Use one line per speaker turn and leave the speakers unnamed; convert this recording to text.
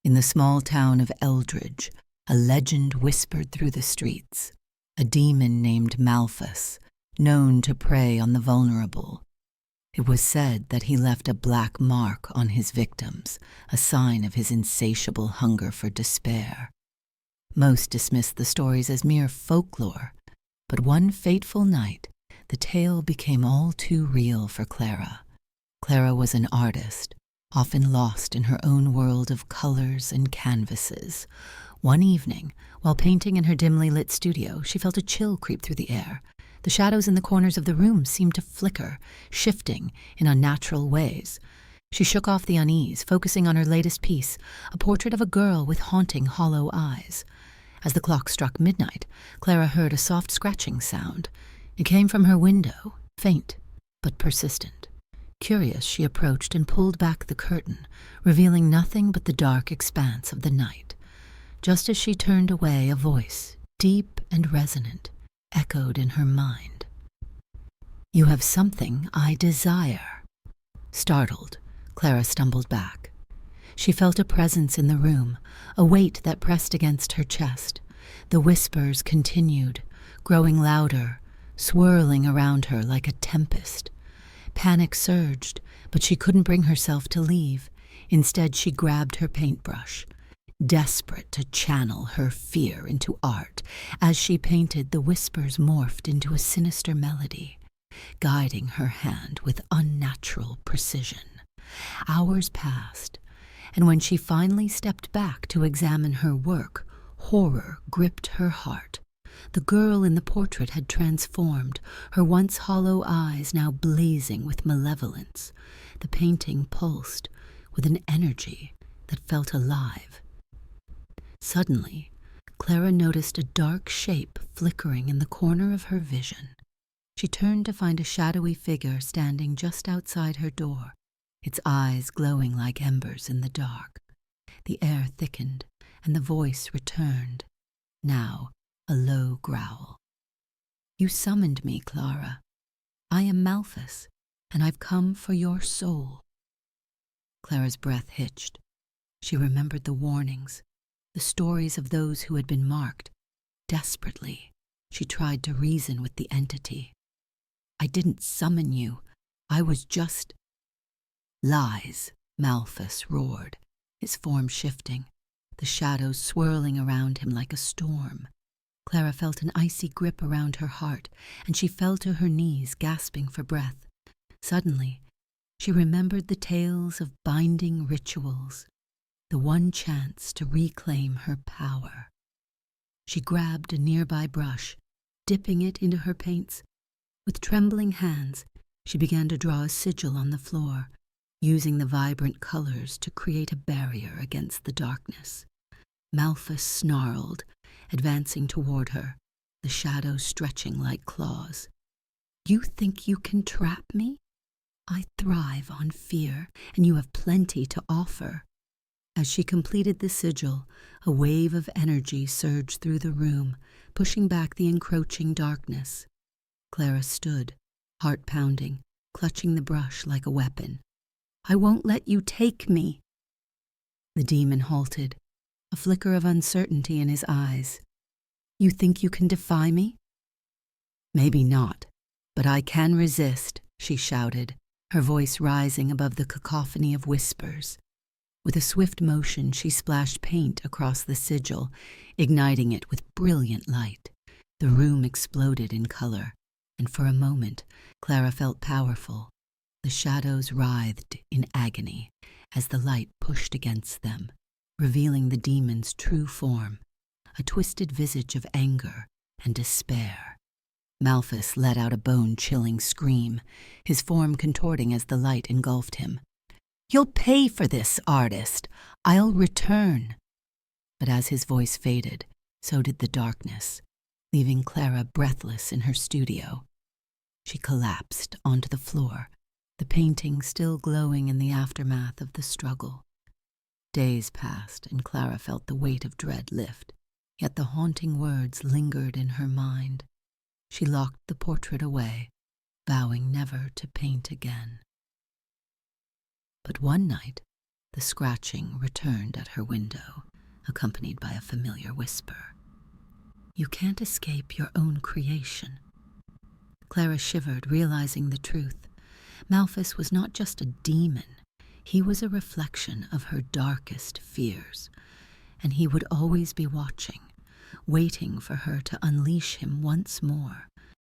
In the small town of Eldridge, a legend whispered through the streets. A demon named Malphas, known to prey on the vulnerable. It was said that he left a black mark on his victims, a sign of his insatiable hunger for despair. Most dismissed the stories as mere folklore, but one fateful night, the tale became all too real for Clara. Clara was an artist, often lost in her own world of colors and canvases. One evening, while painting in her dimly lit studio, she felt a chill creep through the air. The shadows in the corners of the room seemed to flicker, shifting in unnatural ways. She shook off the unease, focusing on her latest piece, a portrait of a girl with haunting hollow eyes. As the clock struck midnight, Clara heard a soft scratching sound. It came from her window, faint but persistent. Curious, she approached and pulled back the curtain, revealing nothing but the dark expanse of the night. Just as she turned away, a voice, deep and resonant, echoed in her mind. "You have something I desire." Startled, Clara stumbled back. She felt a presence in the room, a weight that pressed against her chest. The whispers continued, growing louder, swirling around her like a tempest. Panic surged, but she couldn't bring herself to leave. Instead, she grabbed her paintbrush, desperate to channel her fear into art. As she painted, the whispers morphed into a sinister melody, guiding her hand with unnatural precision. Hours passed, and when she finally stepped back to examine her work, horror gripped her heart. The girl in the portrait had transformed, her once hollow eyes now blazing with malevolence. The painting pulsed with an energy that felt alive. Suddenly, Clara noticed a dark shape flickering in the corner of her vision. She turned to find a shadowy figure standing just outside her door, its eyes glowing like embers in the dark. The air thickened, and the voice returned, now a low growl. "You summoned me, Clara. I am Malphas, and I've come for your soul." Clara's breath hitched. She remembered the warnings, the stories of those who had been marked. Desperately, she tried to reason with the entity. "I didn't summon you. I was just—" "Lies," Malphas roared, his form shifting, the shadows swirling around him like a storm. Clara felt an icy grip around her heart, and she fell to her knees, gasping for breath. Suddenly, she remembered the tales of binding rituals, the one chance to reclaim her power. She grabbed a nearby brush, dipping it into her paints. With trembling hands, she began to draw a sigil on the floor, using the vibrant colors to create a barrier against the darkness. Malphas snarled, advancing toward her, the shadows stretching like claws. "You think you can trap me? I thrive on fear, and you have plenty to offer." As she completed the sigil, a wave of energy surged through the room, pushing back the encroaching darkness. Clara stood, heart pounding, clutching the brush like a weapon. "I won't let you take me." The demon halted, a flicker of uncertainty in his eyes. "You think you can defy me?" "Maybe not, but I can resist," she shouted, her voice rising above the cacophony of whispers. With a swift motion, she splashed paint across the sigil, igniting it with brilliant light. The room exploded in color, and for a moment, Clara felt powerful. The shadows writhed in agony as the light pushed against them, revealing the demon's true form, a twisted visage of anger and despair. Malphas let out a bone-chilling scream, his form contorting as the light engulfed him. "You'll pay for this, artist. I'll return." But as his voice faded, so did the darkness, leaving Clara breathless in her studio. She collapsed onto the floor, the painting still glowing in the aftermath of the struggle. Days passed, and Clara felt the weight of dread lift, yet the haunting words lingered in her mind. She locked the portrait away, vowing never to paint again. But one night, the scratching returned at her window, accompanied by a familiar whisper. "You can't escape your own creation." Clara shivered, realizing the truth. Malphas was not just a demon. He was a reflection of her darkest fears, and he would always be watching, waiting for her to unleash him once more.